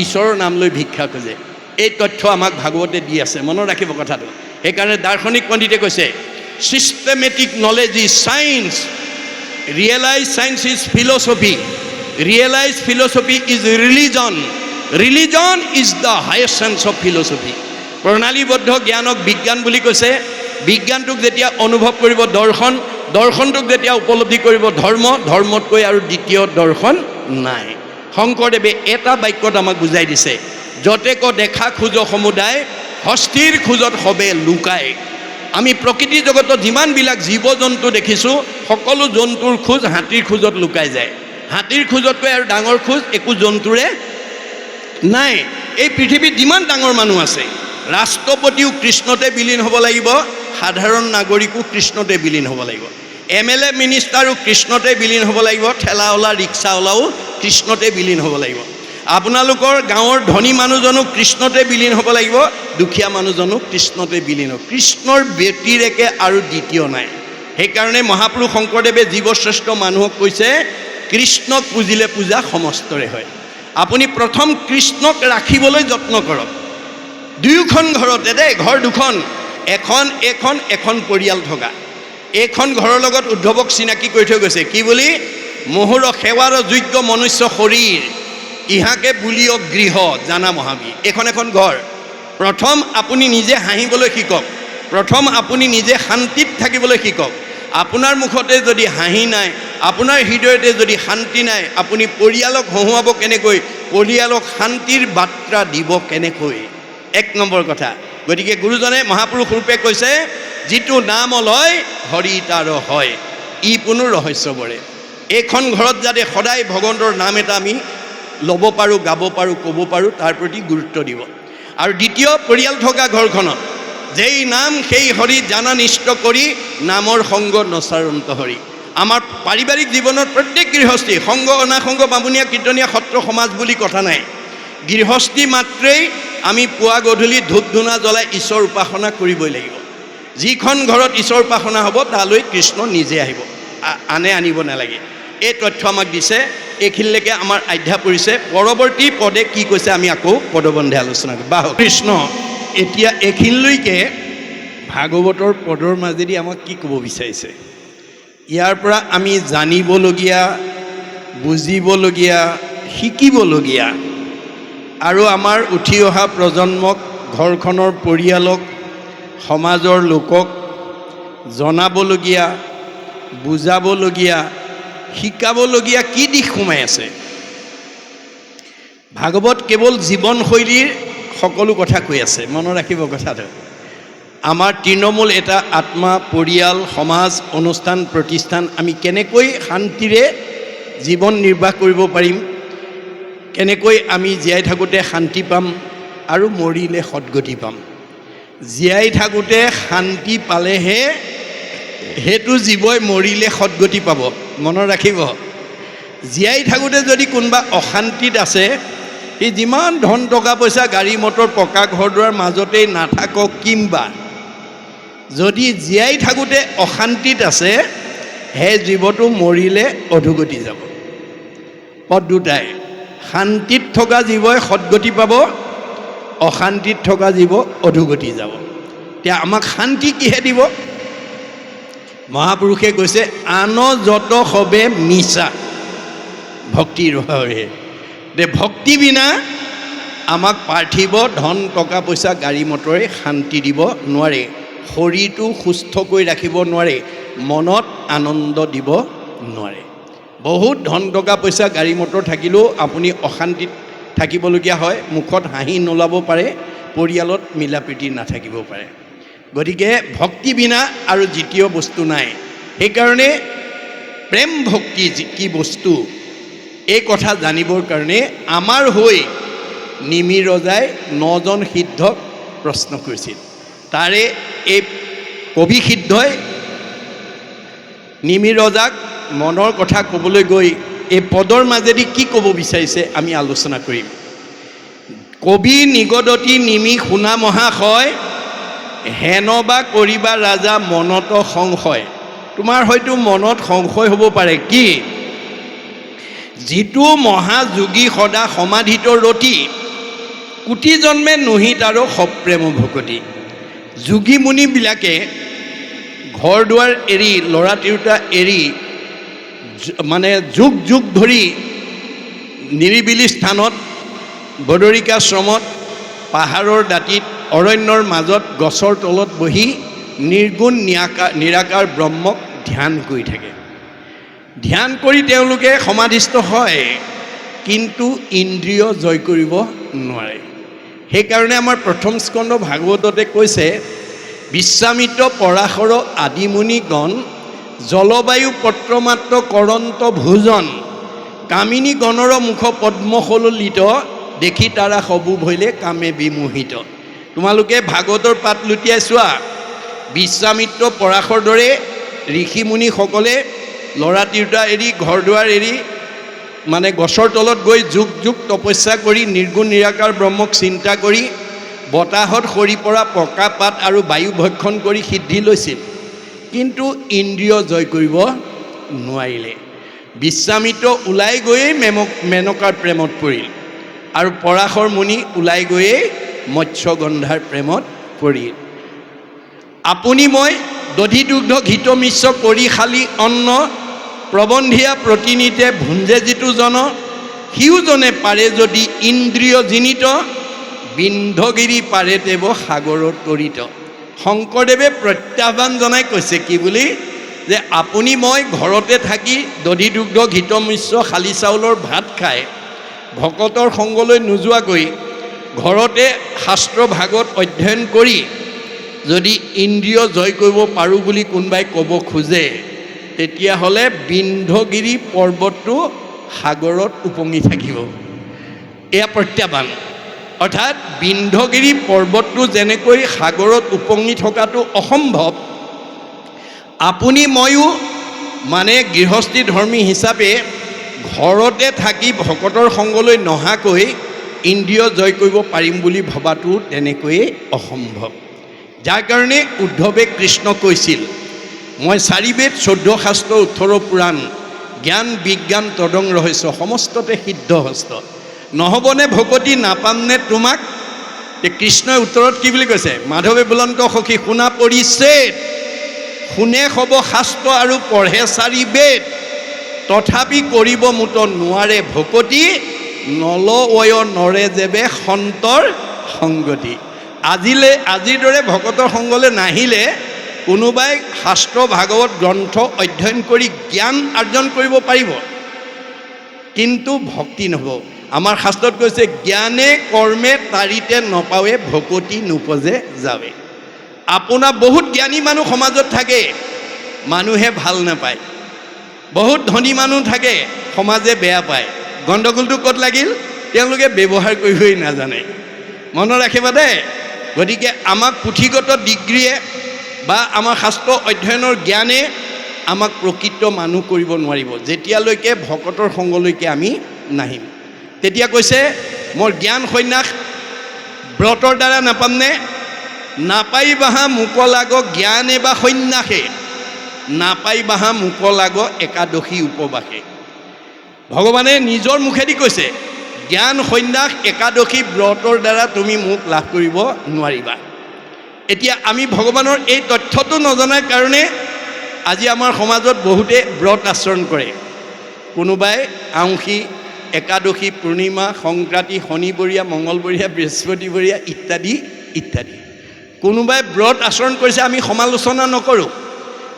ঈশ্বৰৰ নাম লৈ ভিক্ষা খোজে এই তথ্য আমাক ভাগৱতে দি আছে মনত ৰাখিব কথাটো সেইকাৰণে দাৰ্শনিক পণ্ডিতে কৈছে systematic knowledge is science realize science is philosophy realize philosophy is religion religion is the highest sense of philosophy প্ৰণালীবদ্ধ জ্ঞানক বিজ্ঞান বুলি কৈছে বিজ্ঞানটোক যেতিয়া অনুভৱ কৰিব দৰ্শন দৰ্শনটোক যেতিয়া উপলব্ধি কৰিব ধৰ্ম ধৰ্মতকৈ আৰু দ্বিতীয় দৰ্শন নাই শংকৰদেৱে এটা বাক্যত আমাক বুজাই দিছে যতেক দেখা খোজ সমুদায় হস্তিৰ খোজত হবে লুকাই আমি প্ৰকৃতি জগতত যিমানবিলাক জীৱ জন্তু দেখিছোঁ সকলো জন্তুৰ খোজ হাতীৰ খোজত লুকাই যায় হাতীৰ খোজতকৈ আৰু ডাঙৰ খোজ একো জন্তুৰে নাই এই পৃথিৱীত যিমান ডাঙৰ মানুহ আছে ৰাষ্ট্ৰপতিও কৃষ্ণতে বিলীন হ'ব লাগিব সাধাৰণ নাগৰিকো কৃষ্ণতে বিলীন হ'ব লাগিব MLA মিনিষ্টাৰো কৃষ্ণতে বিলীন হ'ব লাগিব ঠেলাওলা ৰিক্সাওলাও কৃষ্ণতে বিলীন হ'ব লাগিব আপোনালোকৰ গাঁৱৰ ধনী মানুহজনো কৃষ্ণতে বিলীন হ'ব লাগিব দুখীয়া মানুহজনো কৃষ্ণতে বিলীন হ'ব কৃষ্ণৰ ব্যতিৰেকে আৰু দ্বিতীয় নাই সেইকাৰণে মহাপুৰুষ শংকৰদেৱে জীৱশ্ৰেষ্ঠ মানুহক কৈছে কৃষ্ণক পূজিলে পূজা সমস্তৰে হয় আপুনি প্ৰথম কৃষ্ণক ৰাখিবলৈ যত্ন কৰক দুয়োখন ঘৰতে দেই ঘৰ দুখন এখন পৰিয়াল থকা এইখন ঘৰৰ লগত উদ্ধৱক চিনাকি কৰি থৈ গৈছে কি বুলি মোহৰ সেৱাৰ যোগ্য মনুষ্য শৰীৰ ইহাকে বুলিও গৃহ জানা মহাবীৰ এখন ঘৰ প্ৰথম আপুনি নিজে হাঁহিবলৈ শিকক প্ৰথম আপুনি নিজে শান্তিত থাকিবলৈ শিকক আপোনাৰ মুখতে যদি হাঁহি নাই আপোনাৰ হৃদয়তে যদি শান্তি নাই আপুনি পৰিয়ালক হহুৱাব কেনেকৈ পৰিয়ালক শান্তিৰ বাৰ্তা দিব কেনেকৈ এক নম্বৰ কথা গতিকে গুৰুজনে মহাপুৰুষ ৰূপে কৈছে যিটো নাম লয় হৰি তাৰ হয় ই পুনৰ ৰহস্য বৰে এইখন ঘৰত যাতে সদায় ভগৱন্তৰ নাম এটা আমি ল'ব পাৰোঁ গাব পাৰোঁ ক'ব পাৰোঁ তাৰ প্ৰতি গুৰুত্ব দিব আৰু দ্বিতীয় পৰিয়াল থকা ঘৰখনত যেই নাম সেই হৰি জানা নিষ্ঠ কৰি নামৰ সংগ নচাৰন্ত হৰি আমাৰ পাৰিবাৰিক জীৱনত প্ৰত্যেক গৃহস্থী সংঘ অনাসংঘ বামুণীয়া কীৰ্তনীয়া সত্ৰ সমাজ বুলি কথা নাই, গৃহস্থী মাত্ৰেই আমি পুৱা গধূলি ধূপ ধূনা জ্বলাই ঈশ্বৰ উপাসনা কৰিবই লাগিব। যিখন ঘৰত ঈশ্বৰ উপাসনা হ'ব তালৈ কৃষ্ণ নিজে আহিব, আনে আনিব নালাগে। এই তথ্য আমাক দিছে। এইখিনিলৈকে আমাৰ আধ্যা পৰিছে। পৰৱৰ্তী পদে কি কৈছে আমি আকৌ পদবন্ধে আলোচনা কৰিম। বাহ কৃষ্ণ এতিয়া এইখিনিলৈকে ভাগৱতৰ পদৰ মাজেদি আমাক কি ক'ব বিচাৰিছে? ইয়াৰ পৰা আমি জানিবলগীয়া, বুজিবলগীয়া, শিকিবলগীয়া আৰু আমাৰ উঠি অহা প্ৰজন্মক, ঘৰখনৰ পৰিয়ালক, সমাজৰ লোকক জনাবলগীয়া, বুজাবলগীয়া, শিকাবলগীয়া কি দিশ সোমাই আছে? ভাগৱত কেৱল জীৱনশৈলীৰ সকলো কথা কৈ আছে। মনত ৰাখিব কথাটো। আমাৰ তৃণমূল এটা আত্মা, পৰিয়াল, সমাজ, অনুষ্ঠান, প্ৰতিষ্ঠান আমি কেনেকৈ শান্তিৰে জীৱন নিৰ্বাহ কৰিব পাৰিম, কেনেকৈ আমি জীয়াই থাকোঁতে শান্তি পাম আৰু মৰিলে সদ্গতি পাম। জীয়াই থাকোঁতে শান্তি পালেহে সেইটো জীৱই মৰিলে সদ্গতি পাব। মনত ৰাখিব, জীয়াই থাকোঁতে যদি কোনোবা অশান্তিত আছে, সি যিমান ধন টকা পইচা, গাড়ী মটৰ, পকা ঘৰ দুৱাৰ মাজতেই নাথাকক কিম্বা, যদি জীয়াই থাকোঁতে অশান্তিত আছে, সেই জীৱটো মৰিলে অধোগতি যাব। পদ দুটাই, শান্তিত থকা জীৱই সদ্গতি পাব, অশান্তিত থকা জীৱ অধোগতি যাব। এতিয়া আমাক শান্তি কিহে দিব? মহাপুৰুষে কৈছে আন যত সবে মিছা ভক্তিৰ অভাৱে। ভক্তি বিনা আমাক পাৰ্থিৱ ধন টকা পইচা গাড়ী মটৰে শান্তি দিব নোৱাৰে, শৰীৰটো সুস্থ কৰি ৰাখিব নোৱাৰে, মনত আনন্দ দিব নোৱাৰে। বহুত ধন টকা পইচা গাড়ী মটৰ থাকিলেও আপুনি অশান্তিত থাকিবলগীয়া হয়, মুখত হাঁহি নোলাব পাৰে, পৰিয়ালত মিলা প্ৰীতি নাথাকিব পাৰে। গতিকে ভক্তি বিনা আৰু দ্বিতীয় বস্তু নাই। সেইকাৰণে প্ৰেম ভক্তি কি বস্তু এই কথা জানিবৰ কাৰণে আমাৰ হৈ নিমি ৰজাই 9জন সিদ্ধক প্ৰশ্ন কৰিছিল। তাৰে এই কবি সিদ্ধই নিমি ৰজাক মনৰ কথা ক'বলৈ গৈ এই পদৰ মাজেদি কি ক'ব বিচাৰিছে আমি আলোচনা কৰিম। কবি নিগদতি নিমি শুনা মহাশয়, হেনবা কৰিবা ৰাজা মনত সংশয়। তোমাৰ হয়তো মনত সংশয় হ'ব পাৰে, কি? যিটো মহাযোগী সদা সমাধিত ৰতি, কোটি জন্মে নোহিত আৰু সপ্ৰেম ভকতি। যোগী মুনিবিলাকে ঘৰ দুৱাৰ এৰি, ল'ৰা তিৰোতা এৰি, মানে যুগ যুগ ধৰি নিৰিবিলি স্থানত, বদৰিকাশ্ৰমত, পাহাৰৰ দাঁতিত, অৰণ্যৰ মাজত, গছৰ তলত বহি নিৰ্গুণ নিৰাকাৰ ব্ৰহ্মক ধ্যান কৰি থাকে। ধ্যান কৰি তেওঁলোকে সমাধিস্থ হয়, কিন্তু ইন্দ্ৰিয় জয় কৰিব নোৱাৰে। সেইকাৰণে আমাৰ প্ৰথম স্কন্ধ ভাগৱততে কৈছে, বিশ্বামিত্ৰ পৰাশৰ আদিমুনিগণ, জলবায়ু পত্ৰমাত্ৰ কৰন্ত ভোজন, কামিনী গণৰ মুখ পদ্মসলিত, দেখি তাৰা সবু ভৈলে কামে বিমোহিত। তোমালোকে ভাগৱতৰ পাত লুটিয়াই চোৱা, বিশ্বামিত্ৰ পৰাশৰ দৰে ঋষিমুনিসকলে ল'ৰা তিৰোতা এৰি, ঘৰ দুৱাৰ এৰি, মানে গছৰ তলত গৈ যুগ যুগ তপস্যা কৰি নিৰ্গুণ নিৰাকাৰ ব্ৰহ্মক চিন্তা কৰি, বতাহত সৰি পৰা পকা পাত আৰু বায়ু ভক্ষণ কৰি সিদ্ধি লৈছিল, কিন্তু ইন্দ্ৰিয় জয় কৰিব নোৱাৰিলে। বিশ্বামিত্ৰ ওলাই গৈয়ে মেনকাৰ প্ৰেমত পৰিল, আৰু পৰাশৰ মুনি ওলাই গৈয়ে মৎস্যগন্ধাৰ প্ৰেমত পৰিল। আপুনি মই দধি দুগ্ধ ঘৃত মিশ্ৰ কৰি খালি অন্ন, প্ৰবন্ধিয়া প্ৰতিনিতে ভুঞ্জে যিটো জন, সিওজনে পাৰে যদি ইন্দ্ৰিয় জিনিত, বিন্ধগিৰি পাৰে তেৱ সাগৰৰ তৰিত। শংকৰদেৱে প্ৰত্যাহ্বান জনাই কৈছে কি বুলি, যে আপুনি মই ঘৰতে থাকি দধি দুগ্ধ ঘৃত মিশ্ৰ শালি চাউলৰ ভাত খাই, ভকতৰ সংগলৈ নোযোৱাকৈ ঘৰতে শাস্ত্ৰ ভাগত অধ্যয়ন কৰি যদি ইন্দ্ৰিয় জয় কৰিব পাৰোঁ বুলি কোনোবাই ক'ব খোজে, তেতিয়াহ'লে বিন্ধগিৰি পৰ্বতটো সাগৰত উপঙি থাকিব। এয়া প্ৰত্যাহ্বান। অৰ্থাৎ বিন্ধগিৰি পৰ্বতটো যেনেকৈ সাগৰত উপঙি থকাটো অসম্ভৱ, আপুনি ময়ো মানে গৃহস্থী ধৰ্মী হিচাপে ঘৰতে থাকি ভকতৰ সংগলৈ নহাকৈ ইন্দ্ৰিয় জয় কৰিব পাৰিম বুলি ভবাটো তেনেকৈয়ে অসম্ভৱ। যাৰ কাৰণে উদ্ধৱে কৃষ্ণ কৈছিল, মই 4 বেদ 14 শাস্ত্ৰ 18 পুৰাণ জ্ঞান বিজ্ঞান তদং ৰহস্য সমস্ততে সিদ্ধ হস্ত, নহ'বনে ভকতি নাপামনে তোমাক? কৃষ্ণই উত্তৰত কি বুলি কৈছে? মাধৱে বুলন্ত সখী শুনা পৰিছেদ, শুনে হ'ব শাস্ত্ৰ আৰু পঢ়ে 4 বেদ, তথাপি কৰিব মোত নোৱাৰে ভকতি, নলৱয় নৰে যেবে সন্তৰ সংগতি। আজিৰ দৰে ভকতৰ সংগলৈ নাহিলে কোনোবাই শাস্ত্ৰ ভাগৱত গ্ৰন্থ অধ্যয়ন কৰি জ্ঞান অৰ্জন কৰিব পাৰিব, কিন্তু ভক্তি নহ'ব। আমাৰ শাস্ত্ৰত কৈছে জ্ঞানে কৰ্মে তাৰিতে নপাৱে ভকতি নোপজে যাবে। আপোনাৰ বহুত জ্ঞানী মানুহ সমাজত থাকে, মানুহে ভাল নাপায়। বহুত ধনী মানুহ থাকে, সমাজে বেয়া পায়। গণ্ডগোলটো ক'ত লাগিল? তেওঁলোকে ব্যৱহাৰ কৰিবই নাজানে। মনত ৰাখিবা দেই। গতিকে আমাক পুথিগত ডিগ্ৰীয়ে বা আমাৰ শাস্ত্ৰ অধ্যয়নৰ জ্ঞানে আমাক প্ৰকৃত মানুহ কৰিব নোৱাৰিব, যেতিয়ালৈকে ভকতৰ সংগলৈকে আমি নাহিম। তেতিয়া কৈছে মোৰ জ্ঞান সন্যাস ব্ৰতৰ দ্বাৰা নাপামনে? নাপাই বাহা মোক লাগ জ্ঞানে বা সন্যাসে, নাপাই বাহা মোক লাগ একাদশী উপবাসে। ভগৱানে নিজৰ মুখেদি কৈছে জ্ঞান সন্যাস একাদশী ব্ৰতৰ দ্বাৰা তুমি মোক লাভ কৰিব নোৱাৰিবা। এতিয়া আমি ভগৱানৰ এই তথ্যটো নজনাৰ কাৰণে আজি আমাৰ সমাজত বহুতে ব্ৰত আচৰণ কৰে। কোনোবাই আউসী, একাদশী, পূৰ্ণিমা, সংক্ৰান্তি, শনিবৰীয়া, মংগলবৰীয়া, বৃহস্পতিবৰীয়া ইত্যাদি ইত্যাদি। কোনোবাই ব্ৰত আচৰণ কৰিছে, আমি সমালোচনা নকৰোঁ,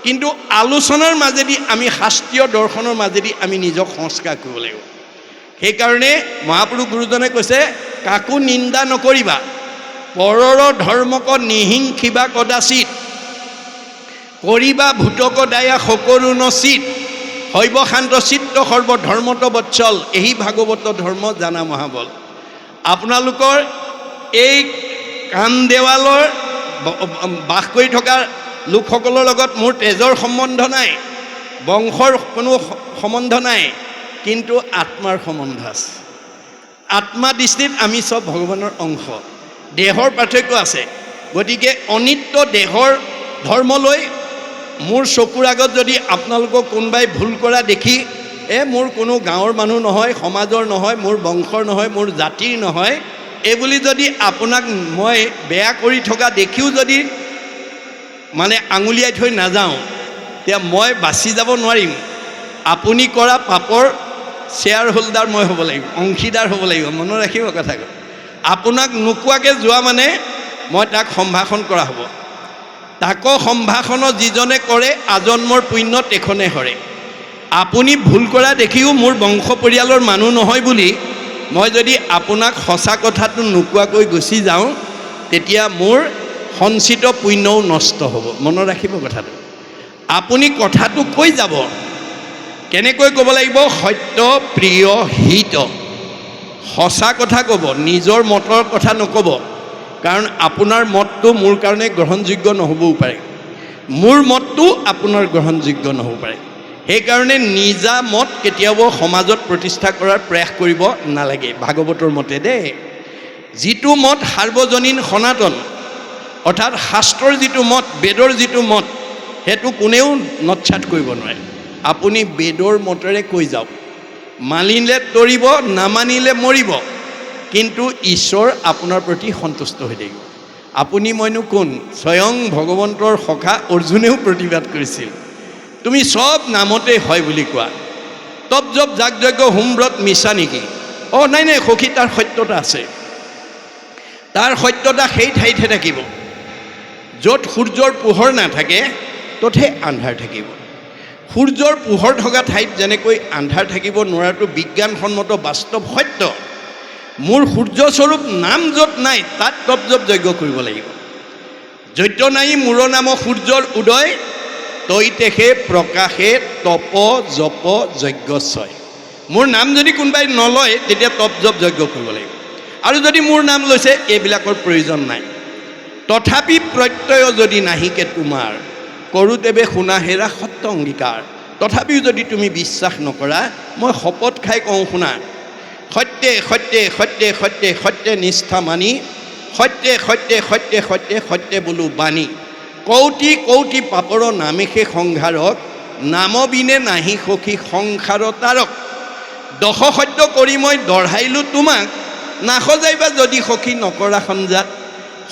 কিন্তু আলোচনাৰ মাজেদি আমি শাস্ত্ৰীয় দৰ্শনৰ মাজেদি আমি নিজক সংস্কাৰ কৰিব লাগিব। সেইকাৰণে মহাপুৰুষ গুৰুজনে কৈছে কাকো নিন্দা নকৰিবা, পৰৰ ধৰ্মক নিহিংসিবা কদাচিত, কৰিবা ভূতক দায়া সকলো নচিত, শৈৱ শান্ত চিত্ত সৰ্ব ধৰ্মত বৎসল, এই ভাগৱত ধৰ্ম জানা মহাবল। আপোনালোকৰ এই কাণ দেৱালৰ বাস কৰি থকা লোকসকলৰ লগত মোৰ তেজৰ সম্বন্ধ নাই, বংশৰ কোনো সম্বন্ধ নাই, কিন্তু আত্মাৰ সম্বন্ধ আছে। আত্মা দৃষ্টিত আমি চব ভগৱানৰ অংশ, দেহৰ পাৰ্থক্য আছে। গতিকে অনিত্য দেহৰ ধৰ্মলৈ মোৰ চকুৰ আগত যদি আপোনালোকক কোনোবাই ভুল কৰা দেখি মোৰ কোনো গাঁৱৰ মানুহ নহয়, সমাজৰ নহয়, মোৰ বংশৰ নহয়, মোৰ জাতিৰ নহয়, এইবুলি যদি আপোনাক মই বেয়া কৰি থকা দেখিও যদি মানে আঙুলিয়াই থৈ নাযাওঁ, তেতিয়া মই বাচি যাব নোৱাৰিম। আপুনি কৰা পাপৰ শ্বেয়াৰ হোল্ডাৰ মই হ'ব লাগিব, অংশীদাৰ হ'ব লাগিব। মনত ৰাখিব কথাটো। আপোনাক নোকোৱাকৈ যোৱা মানে মই তাক সম্ভাষণ কৰা হ'ব। তাকো সম্ভাষণ যিজনে কৰে আজন্মৰ পুণ্য তেখনে হৰে। আপুনি ভুল কৰা দেখিও মোৰ বংশ পৰিয়ালৰ মানুহ নহয় বুলি মই যদি আপোনাক সঁচা কথাটো নোকোৱাকৈ গুচি যাওঁ, তেতিয়া মোৰ সঞ্চিত পুণ্যও নষ্ট হ'ব। মনত ৰাখিব কথাটো। আপুনি কথাটো কৈ যাব, কেনেকৈ ক'ব লাগিব? সত্য প্ৰিয় হিত, সঁচা কথা ক'ব, নিজৰ মতৰ কথা নক'ব। কাৰণ আপোনাৰ মতটো মোৰ কাৰণে গ্ৰহণযোগ্য নহ'বও পাৰে, মোৰ মতটো আপোনাৰ গ্ৰহণযোগ্য নহ'ব পাৰে। সেইকাৰণে নিজা মত কেতিয়াও সমাজত প্ৰতিষ্ঠা কৰাৰ প্ৰয়াস কৰিব নালাগে। ভাগৱতৰ মতে দেই, যিটো মত সাৰ্বজনীন সনাতন, অৰ্থাৎ শাস্ত্ৰৰ যিটো মত, বেদৰ যিটো মত, সেইটো কোনেও নৎসাত কৰিব নোৱাৰে। আপুনি বেদৰ মতেৰে কৈ যাওক, মানিলে তৰিব, নামানিলে মৰিব, কিন্তু ঈশ্বৰ আপোনাৰ প্ৰতি সন্তুষ্ট হৈ থাকিব। আপুনি মইনো কোন? স্বয়ং ভগৱন্তৰ সখা অৰ্জুনেও প্ৰতিবাদ কৰিছিল, তুমি চব নামতে হয় বুলি কোৱা, তপ জপ যাগযজ্ঞ হোমব্ৰত মিছা নেকি? নাই নাই সখী, তাৰ সত্যতা আছে। তাৰ সত্যতা সেই ঠাইতহে থাকিব য'ত সূৰ্যৰ পোহৰ নাথাকে, ত'তহে আন্ধাৰ থাকিব। সূৰ্যৰ পোহৰ থকা ঠাইত যেনেকৈ আন্ধাৰ থাকিব নোৱাৰাটো বিজ্ঞানসন্মত বাস্তৱ সত্য। মোৰ সূৰ্যস্বৰূপ নাম য'ত নাই, তাত তপ জপ যজ্ঞ কৰিব লাগিব। যজ্ঞ নাই মূৰ নাম সূৰ্যৰ উদয়, তৈতেহে প্ৰকাশে তপ জপ যজ্ঞ ছয়। মোৰ নাম যদি কোনোবাই নলয়, তেতিয়া তপ জপ যজ্ঞ কৰিব লাগিব। আৰু যদি মোৰ নাম লৈছে, এইবিলাকৰ প্ৰয়োজন নাই। তথাপি প্ৰত্যয় যদি নাহিকে তোমাৰ, কৰোঁতেবে শুনা হেৰা সত্য অংগীকাৰ, তথাপিও যদি তুমি বিশ্বাস নকৰা, মই শপত খাই কওঁ শুনা, সত্যে সত্যে সত্যে সত্যে সত্যে নিষ্ঠা মানি, সত্যে সত্যে সত্যে সত্যে সত্যে বোলো বাণী, কৌটি কৌটি পাপৰ নামেষে সংঘাৰক, নাম বিনে নাহি সখী সংসাৰ তাৰক, দশ সত্য কৰি মই দঢ়াইলোঁ তোমাক, নাসজাইবা যদি সখী নকৰা সঞ্জাত।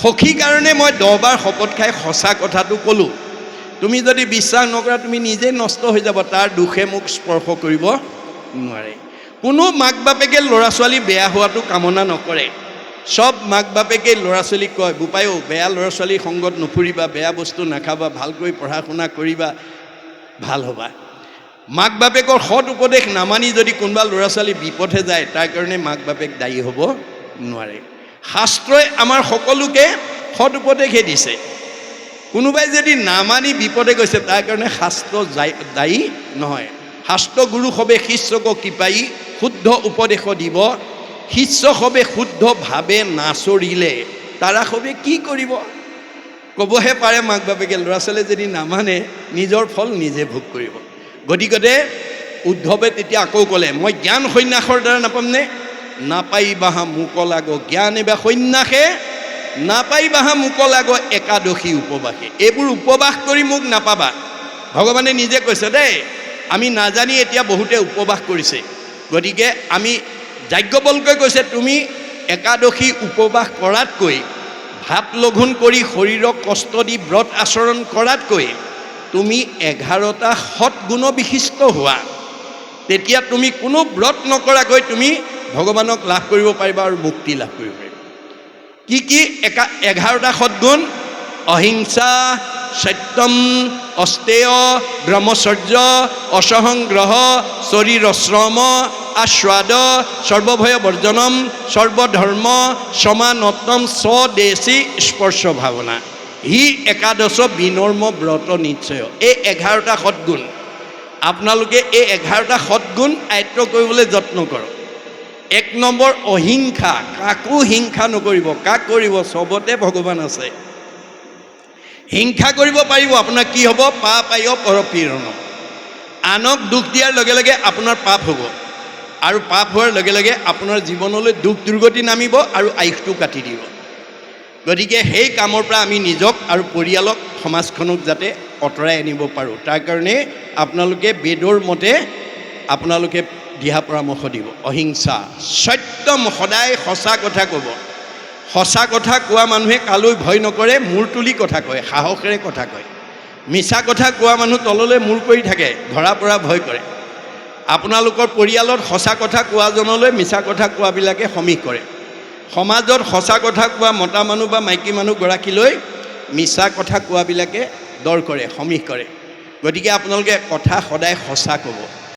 সখী কাৰণে মই 10 বাৰ শপত খাই সঁচা কথাটো ক'লোঁ। তুমি যদি বিশ্বাস নকৰা, তুমি নিজে নষ্ট হৈ যাব, তাৰ দুখে মোক স্পৰ্শ কৰিব নোৱাৰে। কোনো মাক বাপেকে ল'ৰা ছোৱালী বেয়া হোৱাটো কামনা নকৰে। সব মাক বাপেকে ল'ৰা ছোৱালীক কয়, বোপায়ো বেয়া ল'ৰা ছোৱালীৰ সংগত নুফুৰিবা, বেয়া বস্তু নাখাবা, ভালকৈ পঢ়া শুনা কৰিবা, ভাল হ'বা। মাক বাপেকৰ সৎ উপদেশ নামানি যদি কোনোবা ল'ৰা ছোৱালী বিপথে যায়, তাৰ কাৰণে মাক বাপেক দায়ী হ'ব নোৱাৰে। শাস্ত্ৰই আমাৰ সকলোকে সৎ উপদেশহে দিছে। কোনোবাই যদি নামানি বিপদে গৈছে, তাৰ কাৰণে শাস্ত্ৰ দায়ী নহয়। শাস্ত্ৰ গুৰু সবে শিষ্যক কৃপাই, শুদ্ধ উপদেশ দিব, শিষ্য সবে শুদ্ধ ভাৱে নাচৰিলে, তাৰা সবে কি কৰিব? ক'বহে পাৰে মাক বাপেকে, ল'ৰা ছোৱালীয়ে যদি নামানে নিজৰ ফল নিজে ভোগ কৰিব। গতিকে উদ্ধৱে তেতিয়া আকৌ ক'লে, মই জ্ঞান সন্যাসৰ দ্বাৰা নাপামনে? নাপাইবাহা মোক লাগ জ্ঞানে বা সন্যাসে, নাপাইবাহা মোক লাগ একাদশী উপবাসে। এইবোৰ উপবাস কৰি মোক নাপাবা। ভগৱানে নিজে কৈছে দেই, আমি নাজানি এতিয়া বহুতে উপবাস কৰিছে। গতিকে আমি যাজ্ঞবল্কৈ কৈছে, তুমি একাদশী উপবাস কৰাতকৈ, ভাত লঘোণ কৰি শৰীৰক কষ্ট দি ব্ৰত আচৰণ কৰাতকৈ তুমি 11টা সৎগুণ বিশিষ্ট হোৱা। তেতিয়া তুমি কোনো ব্ৰত নকৰাকৈ তুমি ভগৱানক লাভ কৰিব পাৰিবা আৰু মুক্তি লাভ কৰিব পাৰিবা। কি কি 11টা সৎগুণ? অহিংসা, সত্যম, অস্তেয়, ব্ৰহ্মচৰ্য, অসহংগ্ৰহ, শৰীৰশ্ৰম, আস্বাদ, সৰ্বভয় বৰ্জনম, সৰ্বধৰ্ম সমানত্তম, স্বদেশী স্পৰ্শ ভাৱনা, হি একাদশ বিনৰ্ম ব্ৰত নিশ্চয়। এই 11টা সৎগুণ, আপোনালোকে এই 11টা সৎগুণ আয়ত্ব কৰিবলৈ যত্ন কৰক। 1 নম্বৰ অহিংসা, কাকো হিংসা নকৰিব। কাক কৰিব? চবতে ভগৱান আছে। হিংসা কৰিব পাৰিব, আপোনাৰ কি হ'ব? পাপ আয় পৰপীড়ন। আনক দুখ দিয়াৰ লগে লগে আপোনাৰ পাপ হ'ব, আৰু পাপ হোৱাৰ লগে লগে আপোনাৰ জীৱনলৈ দুখ দুৰ্গতি নামিব আৰু আয়ুসটো কাটি দিব। গতিকে সেই কামৰ পৰা আমি নিজক আৰু পৰিয়ালক, সমাজখনক যাতে আঁতৰাই আনিব পাৰোঁ, তাৰ কাৰণে আপোনালোকে বেদৰ মতে আপোনালোকে দিহা পৰামৰ্শ দিব। অহিংসা, সত্যম, সদায় সঁচা কথা ক'ব। সঁচা কথা কোৱা মানুহে কালৈ ভয় নকৰে, মূৰ তুলি কথা কয়, সাহসেৰে কথা কয়। মিছা কথা কোৱা মানুহ তললৈ মূৰ কৰি থাকে, ধৰা পৰা ভয় কৰে। আপোনালোকৰ পৰিয়ালত সঁচা কথা কোৱাজনলৈ মিছা কথা কোৱাবিলাকে সমীহ কৰে। সমাজত সঁচা কথা কোৱা মতা মানুহ বা মাইকী মানুহগৰাকীলৈ মিছা কথা কোৱাবিলাকে দৰ কৰে, সমীহ কৰে। গতিকে আপোনালোকে কথা সদায় সঁচা ক'ব।